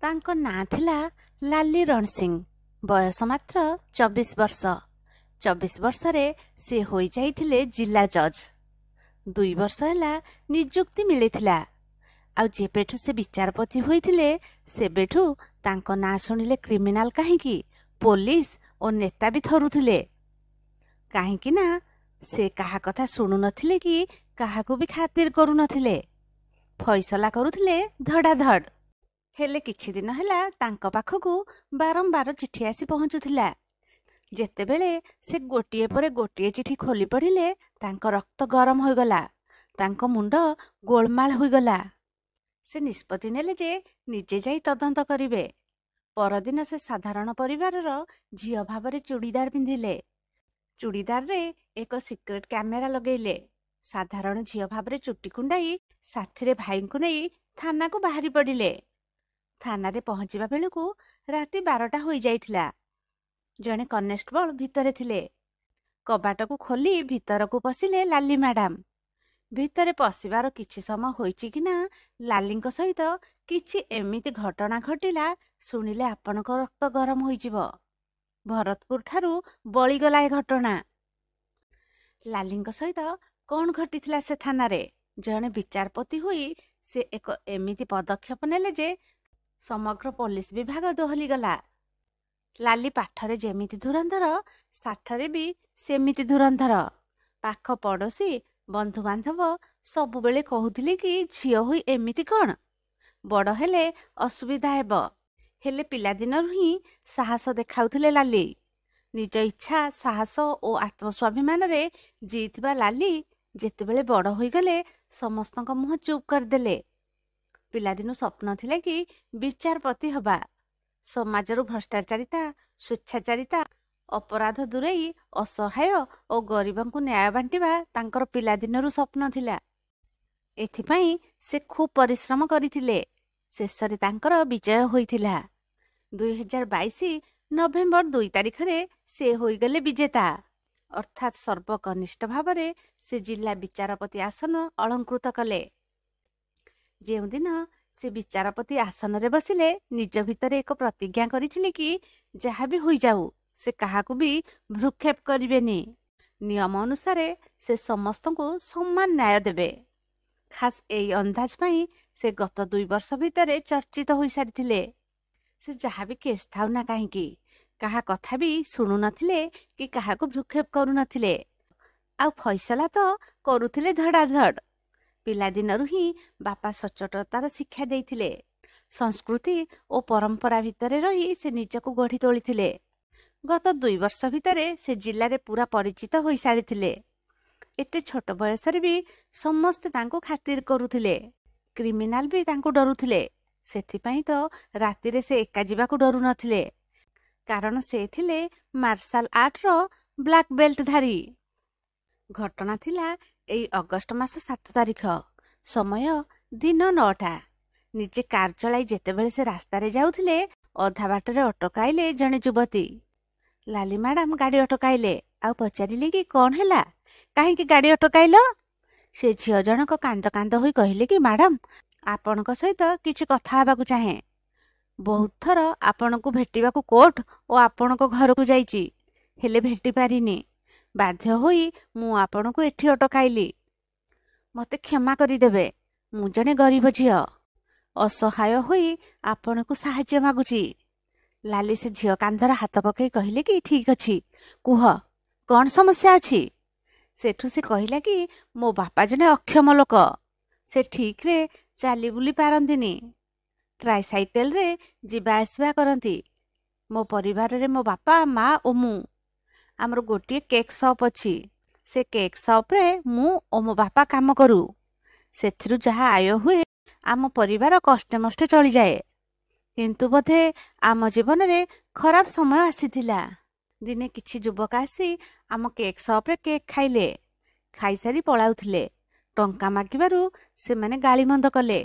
ତାଙ୍କ ନାଁ ଥିଲା ଲାଲି ରଣସିଂ। ବୟସ ମାତ୍ର 24 ବର୍ଷ। 24 ବର୍ଷରେ ସେ ହୋଇଯାଇଥିଲେ ଜିଲ୍ଲା ଜଜ୍। 2 ବର୍ଷ ହେଲା ନିଯୁକ୍ତି ମିଳିଥିଲା। ଆଉ ଯେବେଠୁ ସେ ବିଚାରପତି ହୋଇଥିଲେ ସେବେଠୁ ତାଙ୍କ ନାଁ ଶୁଣିଲେ କ୍ରିମିନାଲ କାହିଁକି ପୋଲିସ ଓ ନେତା ବି ଥରୁଥିଲେ। କାହିଁକି ନା ସେ କାହା କଥା ଶୁଣୁନଥିଲେ କି କାହାକୁ ବି ଖାତିର କରୁନଥିଲେ। ଫଇସଲା କରୁଥିଲେ ଧଡ଼ାଧଡ଼। ହେଲେ କିଛି ଦିନ ହେଲା ତାଙ୍କ ପାଖକୁ ବାରମ୍ବାର ଚିଠି ଆସି ପହଞ୍ଚୁଥିଲା। ଯେତେବେଳେ ସେ ଗୋଟିଏ ପରେ ଗୋଟିଏ ଚିଠି ଖୋଲି ପଡ଼ିଲେ ତାଙ୍କ ରକ୍ତ ଗରମ ହୋଇଗଲା। ତାଙ୍କ ମୁଣ୍ଡ ଗୋଳମାଳ ହୋଇଗଲା। ସେ ନିଷ୍ପତ୍ତି ନେଲେ ଯେ ନିଜେ ଯାଇ ତଦନ୍ତ କରିବେ। ପରଦିନ ସେ ସାଧାରଣ ପରିବାରର ଝିଅ ଭାବରେ ଚୁଡ଼ିଦାର ପିନ୍ଧିଲେ। ଚୁଡ଼ିଦାରରେ ଏକ ସିକ୍ରେଟ କ୍ୟାମେରା ଲଗେଇଲେ। ସାଧାରଣ ଝିଅ ଭାବରେ ଚୁଟି କୁଣ୍ଡାଇ ସାଥିରେ ଭାଇଙ୍କୁ ନେଇ ଥାନାକୁ ବାହାରି ପଡ଼ିଲେ। ଥାନାରେ ପହଞ୍ଚିବା ବେଳକୁ ରାତି 12ଟା ହୋଇଯାଇଥିଲା। ଜଣେ କନେଷ୍ଟବଳ ଭିତରେ ଥିଲେ। କବାଟକୁ ଖୋଲି ଭିତରକୁ ପଶିଲେ ଲାଲି ମ୍ୟାଡାମ। ଭିତରେ ପଶିବାର କିଛି ସମୟ ହୋଇଛି କି ନା ଲାଲିଙ୍କ ସହିତ କିଛି ଏମିତି ଘଟଣା ଘଟିଲା ଶୁଣିଲେ ଆପଣଙ୍କ ରକ୍ତ ଗରମ ହୋଇଯିବ। ଭରତପୁର ଠାରୁ ବଳିଗଲା ଏ ଘଟଣା। ଲାଲିଙ୍କ ସହିତ କ'ଣ ଘଟିଥିଲା ସେ ଥାନାରେ? ଜଣେ ବିଚାରପତି ହୋଇ ସେ ଏକ ଏମିତି ପଦକ୍ଷେପ ନେଲେ ଯେ ସମଗ୍ର ପୋଲିସ ବିଭାଗ ଦୋହଲିଗଲା। ଲାଲି ପାଠରେ ଯେମିତି ଧୁରନ୍ଧର ସାଠରେ ବି ସେମିତି ଧୁରନ୍ଧର। ପାଖ ପଡ଼ୋଶୀ ବନ୍ଧୁବାନ୍ଧବ ସବୁବେଳେ କହୁଥିଲେ କି ଝିଅ ହୋଇ ଏମିତି କ'ଣ, ବଡ଼ ହେଲେ ଅସୁବିଧା ହେବ। ହେଲେ ପିଲାଦିନରୁ ହିଁ ସାହସ ଦେଖାଉଥିଲେ ଲାଲି। ନିଜ ଇଚ୍ଛା ସାହସ ଓ ଆତ୍ମସ୍ୱାଭିମାନରେ ଜିଇଥିବା ଲାଲି ଯେତେବେଳେ ବଡ଼ ହୋଇଗଲେ ସମସ୍ତଙ୍କ ମୁହଁ ଚୁପ୍ କରିଦେଲେ। ପିଲାଦିନୁ ସ୍ୱପ୍ନ ଥିଲା କି ବିଚାରପତି ହେବା। ସମାଜରୁ ଭ୍ରଷ୍ଟାଚାରିତା ସ୍ୱେଚ୍ଛାଚାରିତା ଅପରାଧ ଦୂରେଇ ଅସହାୟ ଓ ଗରିବଙ୍କୁ ନ୍ୟାୟ ବାଣ୍ଟିବା ତାଙ୍କର ପିଲାଦିନରୁ ସ୍ୱପ୍ନ ଥିଲା। ଏଥିପାଇଁ ସେ ଖୁବ୍ ପରିଶ୍ରମ କରିଥିଲେ। ଶେଷରେ ତାଙ୍କର ବିଜୟ ହୋଇଥିଲା। 2022 ନଭେମ୍ବର 2 ତାରିଖରେ ସେ ହୋଇଗଲେ ବିଜେତା। ଅର୍ଥାତ୍ ସର୍ବକନିଷ୍ଠ ଭାବରେ ସେ ଜିଲ୍ଲା ବିଚାରପତି ଆସନ ଅଳଙ୍କୃତ କଲେ। ଯେଉଁଦିନ ସେ ବିଚାରପତି ଆସନରେ ବସିଲେ ନିଜ ଭିତରେ ଏକ ପ୍ରତିଜ୍ଞା କରିଥିଲେ କି ଯାହା ବି ହୋଇଯାଉ ସେ କାହାକୁ ବି ଭ୍ରୂକ୍ଷେପ କରିବେନି। ନିୟମ ଅନୁସାରେ ସେ ସମସ୍ତଙ୍କୁ ସମାନ ନ୍ୟାୟ ଦେବେ। ଖାସ୍ ଏହି ଅନ୍ଦାଜ ପାଇଁ ସେ ଗତ 2 ବର୍ଷ ଭିତରେ ଚର୍ଚ୍ଚିତ ହୋଇସାରିଥିଲେ। ସେ ଯାହା ବି କେସ୍ ଥାଉ ନା କାହିଁକି କାହା କଥା ବି ଶୁଣୁନଥିଲେ କି କାହାକୁ ଭ୍ରୂକ୍ଷେପ କରୁନଥିଲେ। ଆଉ ଫଇସଲା ତ କରୁଥିଲେ ଧଡ଼ାଧଡ଼। ପିଲାଦିନରୁ ହିଁ ବାପା ସଚ୍ଚୋଟତାର ଶିକ୍ଷା ଦେଇଥିଲେ। ସଂସ୍କୃତି ଓ ପରମ୍ପରା ଭିତରେ ରହି ସେ ନିଜକୁ ଗଢ଼ି ତୋଳିଥିଲେ। ଗତ 2 ବର୍ଷ ଭିତରେ ସେ ଜିଲ୍ଲାରେ ପୁରା ପରିଚିତ ହୋଇସାରିଥିଲେ। ଏତେ ଛୋଟ ବୟସରେ ବି ସମସ୍ତେ ତାଙ୍କୁ ଖାତିର କରୁଥିଲେ। କ୍ରିମିନାଲ ବି ତାଙ୍କୁ ଡରୁଥିଲେ। ସେଥିପାଇଁ ତ ରାତିରେ ସେ ଏକା ଯିବାକୁ ଡରୁନଥିଲେ। କାରଣ ସେ ଥିଲେ ମାର୍ଶାଲ ଆର୍ଟର ବ୍ଲାକ୍ ବେଲ୍ଟଧାରୀ। ଘଟଣା ଥିଲା ଏଇ ଅଗଷ୍ଟ ମାସ 7 ତାରିଖ। ସମୟ ଦିନ 9ଟା। ନିଜେ କାର୍ ଚଳାଇ ଯେତେବେଳେ ସେ ରାସ୍ତାରେ ଯାଉଥିଲେ ଅଧା ବାଟରେ ଅଟକାଇଲେ ଜଣେ ଯୁବତୀ। ଲାଲି ମ୍ୟାଡାମ ଗାଡ଼ି ଅଟକାଇଲେ। ଆଉ ପଚାରିଲେ କି କ'ଣ ହେଲା, କାହିଁକି ଗାଡ଼ି ଅଟକାଇଲ? ସେ ଝିଅ ଜଣକ କାନ୍ଦ କାନ୍ଦ ହୋଇ କହିଲେ କି ମ୍ୟାଡାମ ଆପଣଙ୍କ ସହିତ କିଛି କଥା ହେବାକୁ ଚାହେଁ। ବହୁତ ଥର ଆପଣଙ୍କୁ ଭେଟିବାକୁ କୋର୍ଟ ଓ ଆପଣଙ୍କ ଘରକୁ ଯାଇଛି, ହେଲେ ଭେଟି ପାରିନି। ବାଧ୍ୟ ହୋଇ ମୁଁ ଆପଣଙ୍କୁ ଏଠି ଅଟକାଇଲି। ମୋତେ କ୍ଷମା କରିଦେବେ। ମୁଁ ଜଣେ ଗରିବ ଝିଅ, ଅସହାୟ ହୋଇ ଆପଣଙ୍କୁ ସାହାଯ୍ୟ ମାଗୁଛି। ଲାଲି ସେ ଝିଅ କାନ୍ଧର ହାତ ପକାଇ କହିଲେ କି ଠିକ୍ ଅଛି, କୁହ କ'ଣ ସମସ୍ୟା ଅଛି? ସେଠୁ ସେ କହିଲା କି ମୋ ବାପା ଜଣେ ଅକ୍ଷମ ଲୋକ। ସେ ଠିକ୍ରେ ଚାଲି ବୁଲି ପାରନ୍ତିନି। ଟ୍ରାଇସାଇକେଲରେ ଯିବା ଆସିବା କରନ୍ତି। ମୋ ପରିବାରରେ ମୋ ବାପା ମା ଓ ମୁଁ। ଆମର ଗୋଟିଏ କେକ୍ ସପ୍ ଅଛି। ସେ କେକ୍ ସପ୍ରେ ମୁଁ ଓ ମୋ ବାପା କାମ କରୁ। ସେଥିରୁ ଯାହା ଆୟ ହୁଏ ଆମ ପରିବାର କଷ୍ଟେ ମଷ୍ଟେ ଚଳିଯାଏ। କିନ୍ତୁ ବୋଧେ ଆମ ଜୀବନରେ ଖରାପ ସମୟ ଆସିଥିଲା। ଦିନେ କିଛି ଯୁବକ ଆସି ଆମ କେକ୍ ସପ୍ରେ କେକ୍ ଖାଇଲେ। ଖାଇସାରି ପଳାଉଥିଲେ। ଟଙ୍କା ମାଗିବାରୁ ସେମାନେ ଗାଳିମନ୍ଦ କଲେ।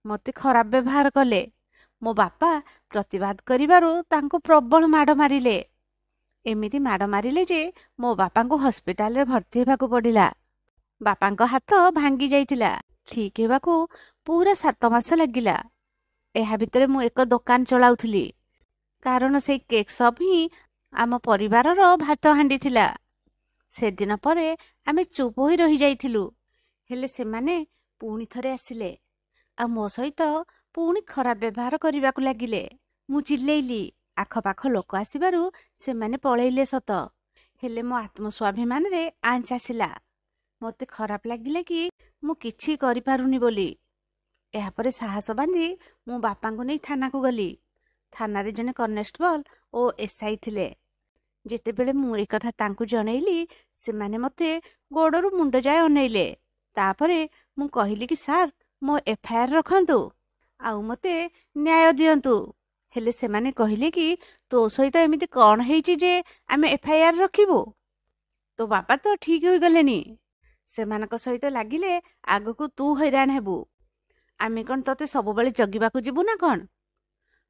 ମୋତେ ଖରାପ ବ୍ୟବହାର କଲେ। ମୋ ବାପା ପ୍ରତିବାଦ କରିବାରୁ ତାଙ୍କୁ ପ୍ରବଳ ମାଡ଼ ମାରିଲେ। ଏମିତି ମାଡ଼ ମାରିଲେ ଯେ ମୋ ବାପାଙ୍କୁ ହସ୍ପିଟାଲରେ ଭର୍ତ୍ତି ହେବାକୁ ପଡ଼ିଲା। ବାପାଙ୍କ ହାତ ଭାଙ୍ଗି ଯାଇଥିଲା। ଠିକ୍ ହେବାକୁ ପୁରା 7 ମାସ ଲାଗିଲା। ଏହା ଭିତରେ ମୁଁ ଏକ ଦୋକାନ ଚଳାଉଥିଲି। କାରଣ ସେଇ କେକ୍ ସପ୍ ହିଁ ଆମ ପରିବାରର ଭାତ ହାଣ୍ଡି ଥିଲା। ସେଦିନ ପରେ ଆମେ ଚୁପ ହୋଇ ରହିଯାଇଥିଲୁ। ହେଲେ ସେମାନେ ପୁଣି ଥରେ ଆସିଲେ ଆଉ ମୋ ସହିତ ପୁଣି ଖରାପ ବ୍ୟବହାର କରିବାକୁ ଲାଗିଲେ। ମୁଁ ଚିଲେଇଲି। ଆଖପାଖ ଲୋକ ଆସିବାରୁ ସେମାନେ ପଳେଇଲେ ସତ, ହେଲେ ମୋ ଆତ୍ମସ୍ୱାଭିମାନରେ ଆଞ୍ଚ ଆସିଲା। ମୋତେ ଖରାପ ଲାଗିଲା କି ମୁଁ କିଛି କରିପାରୁନି ବୋଲି। ଏହାପରେ ସାହସ ବାନ୍ଧି ମୁଁ ବାପାଙ୍କୁ ନେଇ ଥାନାକୁ ଗଲି। ଥାନାରେ ଜଣେ କନେଷ୍ଟବଳ ଓ ଏସ୍ଆଇ ଥିଲେ। ଯେତେବେଳେ ମୁଁ ଏକଥା ତାଙ୍କୁ ଜଣେଇଲି, ସେମାନେ ମୋତେ ଗୋଡ଼ରୁ ମୁଣ୍ଡ ଯାଏ ଅନେଇଲେ। ତାପରେ ମୁଁ କହିଲି କି ସାର୍, ମୋ ଏଫଆଇଆର ରଖନ୍ତୁ ଆଉ ମୋତେ ନ୍ୟାୟ ଦିଅନ୍ତୁ। ହେଲେ ସେମାନେ କହିଲେ କି ତୋ ସହିତ ଏମିତି କ'ଣ ହେଇଛି ଯେ ଆମେ ଏଫଆଇଆର ରଖିବୁ? ତୋ ବାପା ତ ଠିକ୍ ହୋଇଗଲେଣି। ସେମାନଙ୍କ ସହିତ ଲାଗିଲେ ଆଗକୁ ତୁ ହଇରାଣ ହେବୁ। ଆମେ କ'ଣ ତୋତେ ସବୁବେଳେ ଜଗିବାକୁ ଯିବୁ ନା କ'ଣ?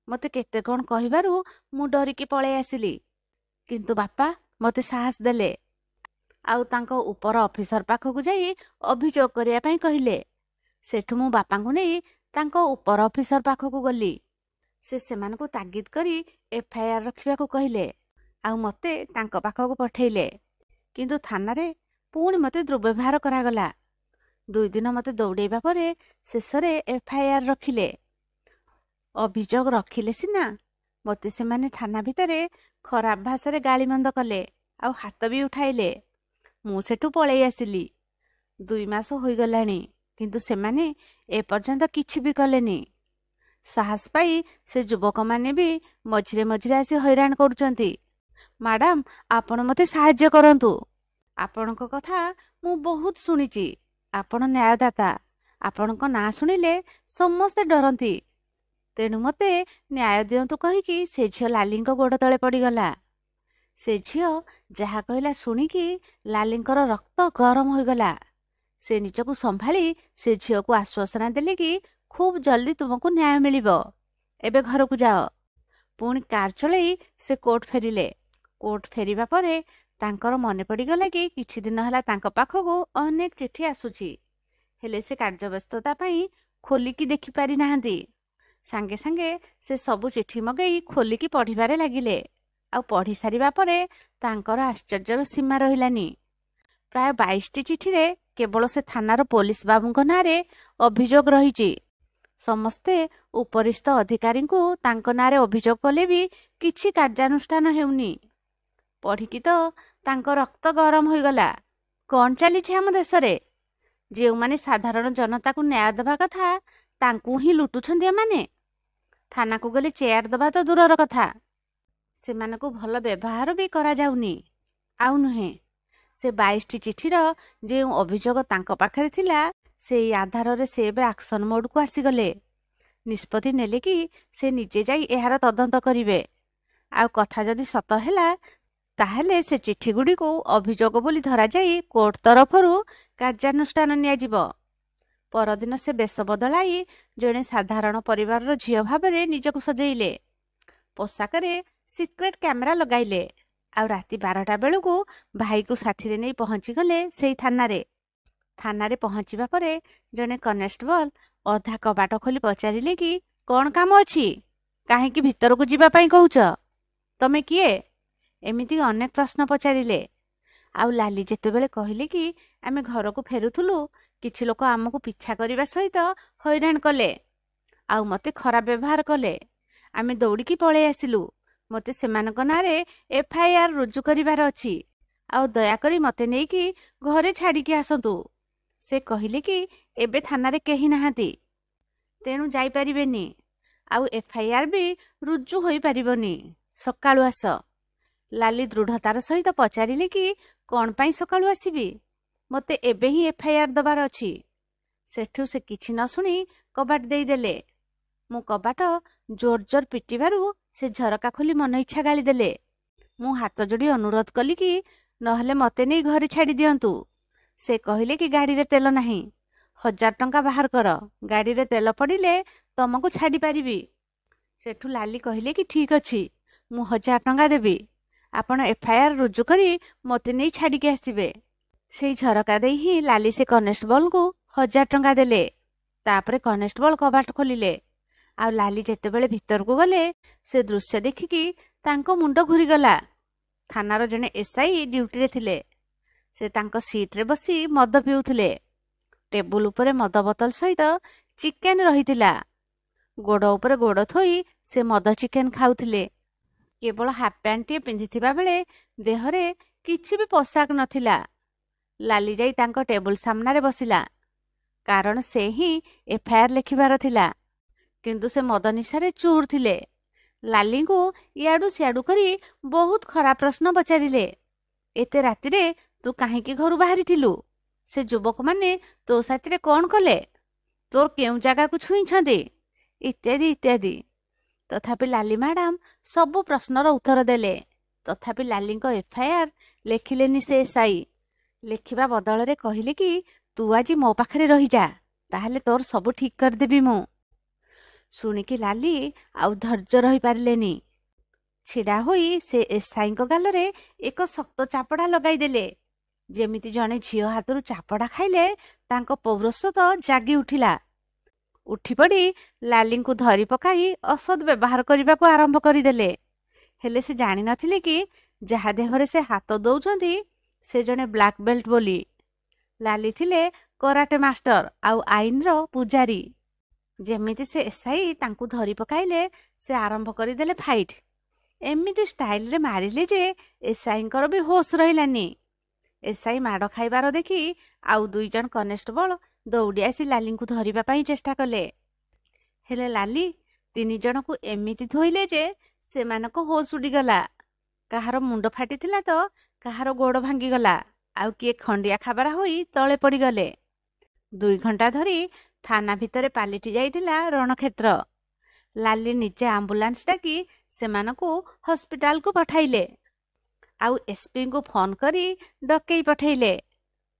ମୋତେ କେତେ କ'ଣ କହିବାରୁ ମୁଁ ଡରିକି ପଳେଇ ଆସିଲି। କିନ୍ତୁ ବାପା ମୋତେ ସାହସ ଦେଲେ ଆଉ ତାଙ୍କ ଉପର ଅଫିସର ପାଖକୁ ଯାଇ ଅଭିଯୋଗ କରିବା ପାଇଁ କହିଲେ। ସେଠୁ ମୁଁ ବାପାଙ୍କୁ ନେଇ ତାଙ୍କ ଉପର ଅଫିସର ପାଖକୁ ଗଲି। ସେ ସେମାନଙ୍କୁ ତାଗିଦ କରି ଏଫଆଇଆର ରଖିବାକୁ କହିଲେ ଆଉ ମୋତେ ତାଙ୍କ ପାଖକୁ ପଠେଇଲେ। କିନ୍ତୁ ଥାନାରେ ପୁଣି ମୋତେ ଦୁର୍ବ୍ୟବହାର କରାଗଲା। 2 ଦିନ ମୋତେ ଦୌଡ଼େଇବା ପରେ ଶେଷରେ ଏଫଆଇଆର ରଖିଲେ। ଅଭିଯୋଗ ରଖିଲେ ସିନା, ମୋତେ ସେମାନେ ଥାନା ଭିତରେ ଖରାପ ଭାଷାରେ ଗାଳିମନ୍ଦ କଲେ ଆଉ ହାତ ବି ଉଠାଇଲେ। ମୁଁ ସେଠୁ ପଳେଇ ଆସିଲି। 2 ମାସ ହୋଇଗଲାଣି, କିନ୍ତୁ ସେମାନେ ଏପର୍ଯ୍ୟନ୍ତ କିଛି ବି କଲେନି। ସାହସ ପାଇ ସେ ଯୁବକମାନେ ବି ମଝିରେ ମଝିରେ ଆସି ହଇରାଣ କରୁଛନ୍ତି। ମ୍ୟାଡ଼ାମ, ଆପଣ ମୋତେ ସାହାଯ୍ୟ କରନ୍ତୁ। ଆପଣଙ୍କ କଥା ମୁଁ ବହୁତ ଶୁଣିଛି। ଆପଣ ନ୍ୟାୟଦାତା। ଆପଣଙ୍କ ନାଁ ଶୁଣିଲେ ସମସ୍ତେ ଡରନ୍ତି। ତେଣୁ ମୋତେ ନ୍ୟାୟ ଦିଅନ୍ତୁ କହିକି ସେ ଝିଅ ଲାଲିଙ୍କ ଗୋଡ଼ ତଳେ ପଡ଼ିଗଲା। ସେ ଝିଅ ଯାହା କହିଲା ଶୁଣିକି ଲାଲିଙ୍କର ରକ୍ତ ଗରମ ହୋଇଗଲା। ସେ ନିଜକୁ ସମ୍ଭାଳି ସେ ଝିଅକୁ ଆଶ୍ୱାସନା ଦେଲେ କି ଖୁବ୍ ଜଲ୍ଦି ତୁମକୁ ନ୍ୟାୟ ମିଳିବ। ଏବେ ଘରକୁ ଯାଅ। ପୁଣି କାର୍ ଚଳାଇ ସେ କୋର୍ଟ ଫେରିଲେ। କୋର୍ଟ ଫେରିବା ପରେ ତାଙ୍କର ମନେ ପଡ଼ିଗଲା କି କିଛି ଦିନ ହେଲା ତାଙ୍କ ପାଖକୁ ଅନେକ ଚିଠି ଆସୁଛି, ହେଲେ ସେ କାର୍ଯ୍ୟବ୍ୟସ୍ତତା ପାଇଁ ଖୋଲିକି ଦେଖିପାରି ନାହାନ୍ତି। ସାଙ୍ଗେ ସାଙ୍ଗେ ସେ ସବୁ ଚିଠି ମଗାଇ ଖୋଲିକି ପଢ଼ିବାରେ ଲାଗିଲେ। ଆଉ ପଢ଼ି ସାରିବା ପରେ ତାଙ୍କର ଆଶ୍ଚର୍ଯ୍ୟର ସୀମା ରହିଲାନି। ପ୍ରାୟ 22ଟି ଚିଠିରେ କେବଳ ସେ ଥାନାର ପୋଲିସ ବାବୁଙ୍କ ନାଁରେ ଅଭିଯୋଗ ରହିଛି। ସମସ୍ତେ ଉପରିସ୍ଥ ଅଧିକାରୀଙ୍କୁ ତାଙ୍କ ନାଁରେ ଅଭିଯୋଗ କଲେ ବି କିଛି କାର୍ଯ୍ୟାନୁଷ୍ଠାନ ହେଉନି। ପଢ଼ିକି ତ ତାଙ୍କ ରକ୍ତ ଗରମ ହୋଇଗଲା। କ'ଣ ଚାଲିଛି ଆମ ଦେଶରେ? ଯେଉଁମାନେ ସାଧାରଣ ଜନତାକୁ ନ୍ୟାୟ ଦେବା କଥା ତାଙ୍କୁ ହିଁ ଲୁଟୁଛନ୍ତି ଏମାନେ। ଥାନାକୁ ଗଲେ ଚେୟାର ଦେବା ତ ଦୂରର କଥା, ସେମାନଙ୍କୁ ଭଲ ବ୍ୟବହାର ବି କରାଯାଉନି। ଆଉ ନୁହେଁ, ସେ 22ଟି ଚିଠିର ଯେଉଁ ଅଭିଯୋଗ ତାଙ୍କ ପାଖରେ ଥିଲା, ସେଇ ଆଧାରରେ ସେ ଏବେ ଆକ୍ସନ ମୋଡ଼କୁ ଆସିଗଲେ। ନିଷ୍ପତ୍ତି ନେଲେ କି ସେ ନିଜେ ଯାଇ ଏହାର ତଦନ୍ତ କରିବେ। ଆଉ କଥା ଯଦି ସତ ହେଲା, ତାହେଲେ ସେ ଚିଠିଗୁଡ଼ିକୁ ଅଭିଯୋଗ ବୋଲି ଧରାଯାଇ କୋର୍ଟ ତରଫରୁ କାର୍ଯ୍ୟାନୁଷ୍ଠାନ ନିଆଯିବ। ପରଦିନ ସେ ବେଶ ବଦଳାଇ ଜଣେ ସାଧାରଣ ପରିବାରର ଝିଅ ଭାବରେ ନିଜକୁ ସଜେଇଲେ। ପୋଷାକରେ ସିକ୍ରେଟ କ୍ୟାମେରା ଲଗାଇଲେ ଆଉ ରାତି 12ଟା ବେଳକୁ ଭାଇକୁ ସାଥିରେ ନେଇ ପହଞ୍ଚିଗଲେ ସେଇ ଥାନାରେ। ଥାନାରେ ପହଞ୍ଚିବା ପରେ ଜଣେ କନେଷ୍ଟବଳ ଅଧା କବାଟ ଖୋଲି ପଚାରିଲେ କି କ'ଣ କାମ ଅଛି? କାହିଁକି ଭିତରକୁ ଯିବା ପାଇଁ କହୁଛ? ତମେ କିଏ? ଏମିତି ଅନେକ ପ୍ରଶ୍ନ ପଚାରିଲେ। ଆଉ ଲାଲି ଯେତେବେଳେ କହିଲେ କି ଆମେ ଘରକୁ ଫେରୁଥିଲୁ, କିଛି ଲୋକ ଆମକୁ ପିଛା କରିବା ସହିତ ହଇରାଣ କଲେ ଆଉ ମୋତେ ଖରାପ ବ୍ୟବହାର କଲେ। ଆମେ ଦୌଡ଼ିକି ପଳେଇ ଆସିଲୁ। ମୋତେ ସେମାନଙ୍କ ନାଁରେ ଏଫଆଇଆର ରୁଜୁ କରିବାର ଅଛି ଆଉ ଦୟାକରି ମୋତେ ନେଇକି ଘରେ ଛାଡ଼ିକି ଆସନ୍ତୁ। ସେ କହିଲେ କି ଏବେ ଥାନାରେ କେହି ନାହାନ୍ତି, ତେଣୁ ଯାଇପାରିବେନି ଆଉ ଏଫଆଇଆର ବି ରୁଜୁ ହୋଇପାରିବନି। ସକାଳୁ ଆସ। ଲାଲି ଦୃଢ଼ତାର ସହିତ ପଚାରିଲେ କି କ'ଣ ପାଇଁ ସକାଳୁ ଆସିବି? ମୋତେ ଏବେ ହିଁ ଏଫଆଇଆର ଦେବାର ଅଛି। ସେଠୁ ସେ କିଛି ନ ଶୁଣି କବାଟ ଦେଇଦେଲେ। ମୁଁ କବାଟ ଜୋର ଜୋର ପିଟିବାରୁ ସେ ଝରକା ଖୋଲି ମନ ଇଚ୍ଛା ଗାଳି ଦେଲେ। ମୁଁ ହାତ ଯୋଡ଼ି ଅନୁରୋଧ କଲି କି ନହେଲେ ମୋତେ ନେଇ ଘରେ ଛାଡ଼ି ଦିଅନ୍ତୁ। ସେ କହିଲେ କି ଗାଡ଼ିରେ ତେଲ ନାହିଁ, 1000 ଟଙ୍କା ବାହାର କର, ଗାଡ଼ିରେ ତେଲ ପଡ଼ିଲେ ତମକୁ ଛାଡ଼ି ପାରିବି। ସେଠୁ ଲାଲି କହିଲେ କି ଠିକ୍ ଅଛି, ମୁଁ 1000 ଟଙ୍କା ଦେବି। ଆପଣ ଏଫଆଇଆର ରୁଜୁ କରି ମୋତେ ନେଇ ଛାଡ଼ିକି ଆସିବେ। ସେଇ ଝରକା ଦେଇ ହିଁ ଲାଲି ସେ କନେଷ୍ଟବଳଙ୍କୁ 1000 ଟଙ୍କା ଦେଲେ। ତାପରେ କନେଷ୍ଟବଳ କବାଟ ଖୋଲିଲେ ଆଉ ଲାଲି ଯେତେବେଳେ ଭିତରକୁ ଗଲେ ସେ ଦୃଶ୍ୟ ଦେଖିକି ତାଙ୍କ ମୁଣ୍ଡ ଘୁରିଗଲା। ଥାନାର ଜଣେ ଏସ୍ଆଇ ଡ୍ୟୁଟିରେ ଥିଲେ। ସେ ତାଙ୍କ ସିଟ୍ରେ ବସି ମଦ ପିଉଥିଲେ। ଟେବୁଲ ଉପରେ ମଦ ବୋତଲ ସହିତ ଚିକେନ ରହିଥିଲା। ଗୋଡ଼ ଉପରେ ଗୋଡ଼ ଥୋଇ ସେ ମଦ ଚିକେନ ଖାଉଥିଲେ। କେବଳ ହାଫ୍ ପ୍ୟାଣ୍ଟଟିଏ ପିନ୍ଧିଥିବା ବେଳେ ଦେହରେ କିଛି ବି ପୋଷାକ ନଥିଲା। ଲାଲି ଯାଇ ତାଙ୍କ ଟେବୁଲ ସାମ୍ନାରେ ବସିଲା। କାରଣ ସେ ହିଁ ଏଫ୍ଆଇଆର୍ ଲେଖିବାର ଥିଲା। କିନ୍ତୁ ସେ ମଦ ନିଶାରେ ଚୁର୍ ଥିଲେ। ଲାଲିଙ୍କୁ ଇଆଡ଼ୁ ସିଆଡ଼ୁ କରି ବହୁତ ଖରାପ ପ୍ରଶ୍ନ ପଚାରିଲେ। ଏତେ ରାତିରେ ତୁ କାହିଁକି ଘରୁ ବାହାରିଥିଲୁ? ସେ ଯୁବକମାନେ ତୋ ସାଥିରେ କ'ଣ କଲେ? ତୋର କେଉଁ ଜାଗାକୁ ଛୁଇଁଛନ୍ତି? ଇତ୍ୟାଦି ଇତ୍ୟାଦି। ତଥାପି ଲାଲି ମ୍ୟାଡ଼ାମ ସବୁ ପ୍ରଶ୍ନର ଉତ୍ତର ଦେଲେ। ତଥାପି ଲାଲିଙ୍କ ଏଫ୍ଆଇଆର୍ ଲେଖିଲେନି ସେ ଏସ୍ଆଇ। ଲେଖିବା ବଦଳରେ କହିଲେ କି ତୁ ଆଜି ମୋ ପାଖରେ ରହିଯା, ତାହେଲେ ତୋର ସବୁ ଠିକ୍ କରିଦେବି ମୁଁ। ଶୁଣିକି ଲାଲି ଆଉ ଧୈର୍ଯ୍ୟ ରହିପାରିଲେନି। ଛିଡ଼ା ହୋଇ ସେ ଏସ୍ଆଇଙ୍କ ଗାଲରେ ଏକ ଶକ୍ତ ଚାପଡ଼ା ଲଗାଇଦେଲେ। ଯେମିତି ଜଣେ ଝିଅ ହାତରୁ ଚାପଡ଼ା ଖାଇଲେ ତାଙ୍କ ପୌରୁଷତ୍ୱ ଜାଗି ଉଠିଲା। ଉଠିପଡ଼ି ଲାଲିଙ୍କୁ ଧରି ପକାଇ ଅସଦ୍ ବ୍ୟବହାର କରିବାକୁ ଆରମ୍ଭ କରିଦେଲେ। ହେଲେ ସେ ଜାଣିନଥିଲେ କି ଯାହା ଦେହରେ ସେ ହାତ ଦେଉଛନ୍ତି ସେ ଜଣେ ବ୍ଲାକ୍ ବେଲ୍ଟ ବୋଲି। ଲାଲି ଥିଲେ କରାଟେ ମାଷ୍ଟର ଆଉ ଆଇନର ପୂଜାରୀ। ଯେମିତି ସେ ଏସ୍ଆଇ ତାଙ୍କୁ ଧରି ପକାଇଲେ ସେ ଆରମ୍ଭ କରିଦେଲେ ଫାଇଟ୍। ଏମିତି ଷ୍ଟାଇଲରେ ମାରିଲେ ଯେ ଏସ୍ଆଇଙ୍କର ବି ହୋସ୍ ରହିଲାନି। ଏସ୍ଆଇ ମାଡ଼ ଖାଇବାର ଦେଖି ଆଉ 2 ଜଣ କନେଷ୍ଟବଳ ଦୌଡ଼ି ଆସି ଲାଲିଙ୍କୁ ଧରିବା ପାଇଁ ଚେଷ୍ଟା କଲେ। ହେଲେ ଲାଲି 3 ଜଣଙ୍କୁ ଏମିତି ଧୋଇଲେ ଯେ ସେମାନଙ୍କ ହୋସ୍ ଉଡ଼ିଗଲା। କାହାର ମୁଣ୍ଡ ଫାଟିଥିଲା ତ କାହାର ଗୋଡ଼ ଭାଙ୍ଗିଗଲା, ଆଉ କିଏ ଖଣ୍ଡିଆ ଖାବରା ହୋଇ ତଳେ ପଡ଼ିଗଲେ। 2 ଘଣ୍ଟା ଧରି ଥାନା ଭିତରେ ପାଲିଟି ଯାଇଥିଲା ରଣକ୍ଷେତ୍ର। ଲାଲି ନିଜେ ଆମ୍ବୁଲାନ୍ସ ଡାକି ସେମାନଙ୍କୁ ହସ୍ପିଟାଲକୁ ପଠାଇଲେ। ଆଉ ଏସ୍ପିଙ୍କୁ ଫୋନ୍ କରି ଡକେଇ ପଠାଇଲେ।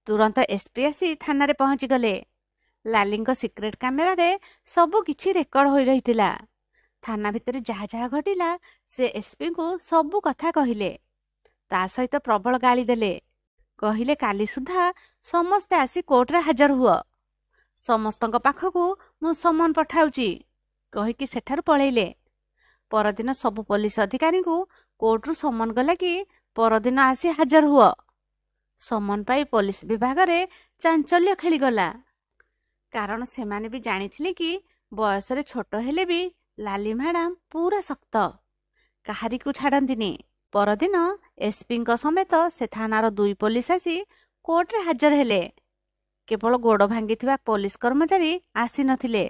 ତୁରନ୍ତ ଏସ୍ପି ଆସି ଥାନାରେ ପହଞ୍ଚିଗଲେ। ଲାଲିଙ୍କ ସିକ୍ରେଟ୍ କ୍ୟାମେରାରେ ସବୁ କିଛି ରେକର୍ଡ ହୋଇ ରହିଥିଲା। ଥାନା ଭିତରେ ଯାହା ଯାହା ଘଟିଲା ସେ ଏସ୍ପିଙ୍କୁ ସବୁ କଥା କହିଲେ। ତା ସହିତ ପ୍ରବଳ ଗାଳି ଦେଲେ। କହିଲେ କାଲି ସୁଦ୍ଧା ସମସ୍ତେ ଆସି କୋର୍ଟରେ ହାଜର ହୁଅ। ସମସ୍ତଙ୍କ ପାଖକୁ ମୁଁ ସମନ ପଠାଉଛି କହିକି ସେଠାରୁ ପଳେଇଲେ। ପରଦିନ ସବୁ ପୋଲିସ ଅଧିକାରୀଙ୍କୁ କୋର୍ଟରୁ ସମନ ଗଲା କି ପରଦିନ ଆସି ହାଜର ହୁଅ। ସମନ ପାଇ ପୋଲିସ ବିଭାଗରେ ଚାଞ୍ଚଲ୍ୟ ଖେଳିଗଲା। କାରଣ ସେମାନେ ବି ଜାଣିଥିଲେ କି ବୟସରେ ଛୋଟ ହେଲେ ବି ଲାଲି ମ୍ୟାଡ଼ାମ ପୁରା ଶକ୍ତ, କାହାରିକୁ ଛାଡ଼ନ୍ତିନି। ପରଦିନ ଏସ୍ପିଙ୍କ ସମେତ ସେ ଥାନାର 2 ପୋଲିସ ଆସି କୋର୍ଟରେ ହାଜର ହେଲେ। କେବଳ ଗୋଡ଼ ଭାଙ୍ଗିଥିବା ପୋଲିସ କର୍ମଚାରୀ ଆସିନଥିଲେ।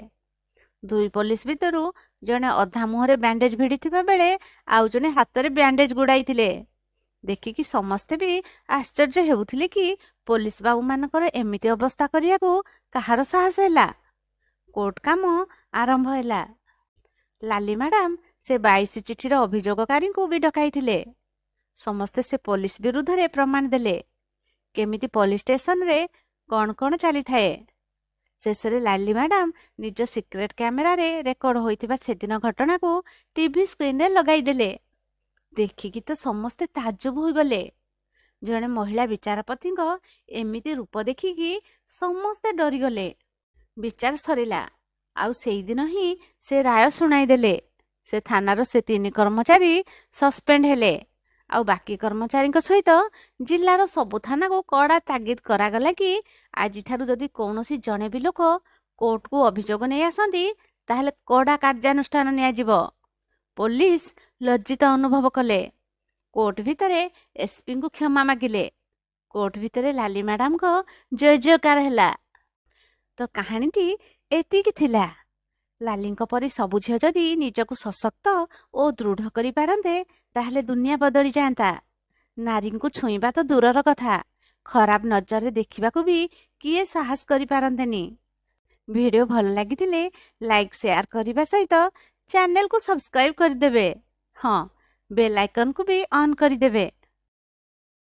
2 ପୋଲିସ ଭିତରୁ ଜଣେ ଅଧା ମୁହଁରେ ବ୍ୟାଣ୍ଡେଜ ଭିଡ଼ିଥିବା ବେଳେ ଆଉ ଜଣେ ହାତରେ ବ୍ୟାଣ୍ଡେଜ ଗୁଡ଼ାଇଥିଲେ। ଦେଖିକି ସମସ୍ତେ ବି ଆଶ୍ଚର୍ଯ୍ୟ ହେଉଥିଲେ କି ପୋଲିସ ବାବୁମାନଙ୍କର ଏମିତି ଅବସ୍ଥା କରିବାକୁ କାହାର ସାହସ ହେଲା। କୋର୍ଟ କାମ ଆରମ୍ଭ ହେଲା। ଲାଲି ମ୍ୟାଡ଼ାମ ସେ 22 ଚିଠିର ଅଭିଯୋଗକାରୀଙ୍କୁ ବି ଡକାଇଥିଲେ। ସମସ୍ତେ ସେ ପୋଲିସ ବିରୁଦ୍ଧରେ ପ୍ରମାଣ ଦେଲେ। କେମିତି ପୋଲିସ ଷ୍ଟେସନରେ କ'ଣ କ'ଣ ଚାଲିଥାଏ। ଶେଷରେ ଲାଲି ମ୍ୟାଡ଼ାମ ନିଜ ସିକ୍ରେଟ୍ କ୍ୟାମେରାରେ ରେକର୍ଡ ହୋଇଥିବା ସେଦିନ ଘଟଣାକୁ ଟିଭି ସ୍କ୍ରିନରେ ଲଗାଇଦେଲେ। ଦେଖିକି ତ ସମସ୍ତେ ତାଜ୍ଜୁବ ହୋଇଗଲେ। ଜଣେ ମହିଳା ବିଚାରପତିଙ୍କ ଏମିତି ରୂପ ଦେଖିକି ସମସ୍ତେ ଡରିଗଲେ। ବିଚାର ସରିଲା। ଆଉ ସେଇଦିନ ହିଁ ସେ ରାୟ ଶୁଣାଇଦେଲେ। ସେ ଥାନାର ସେ 3 କର୍ମଚାରୀ ସସ୍ପେଣ୍ଡ ହେଲେ। ଆଉ ବାକି କର୍ମଚାରୀଙ୍କ ସହିତ ଜିଲ୍ଲାର ସବୁ ଥାନାକୁ କଡ଼ା ତାଗିଦ କରାଗଲା କି ଆଜିଠାରୁ ଯଦି କୌଣସି ଜଣେ ବି ଲୋକ କୋର୍ଟକୁ ଅଭିଯୋଗ ନେଇ ଆସନ୍ତି ତାହେଲେ କଡ଼ା କାର୍ଯ୍ୟାନୁଷ୍ଠାନ ନିଆଯିବ। ପୋଲିସ ଲଜ୍ଜିତ ଅନୁଭବ କଲେ। କୋର୍ଟ ଭିତରେ ଏସ୍ପିଙ୍କୁ କ୍ଷମା ମାଗିଲେ। କୋର୍ଟ ଭିତରେ ଲାଲି ମ୍ୟାଡ଼ାମଙ୍କ ଜୟ ଜୟକାର ହେଲା। ତ କାହାଣୀଟି ଏତିକି ଥିଲା। ଲାଲିଙ୍କ ପରି ସବୁ ଝିଅ ଯଦି ନିଜକୁ ସଶକ୍ତ ଓ ଦୃଢ଼ କରିପାରନ୍ତେ ତାହେଲେ ଦୁନିଆ ବଦଳି ଯାଆନ୍ତା। ନାରୀଙ୍କୁ ଛୁଇଁବା ତ ଦୂରର କଥା, ଖରାପ ନଜରରେ ଦେଖିବାକୁ ବି କିଏ ସାହସ କରିପାରନ୍ତେନି। ଭିଡ଼ିଓ ଭଲ ଲାଗିଥିଲେ ଲାଇକ୍ ସେୟାର କରିବା ସହିତ ଚ୍ୟାନେଲକୁ ସବସ୍କ୍ରାଇବ୍ କରିଦେବେ। ହଁ, ବେଲ୍ ଆଇକନକୁ ବି ଅନ୍ କରିଦେବେ।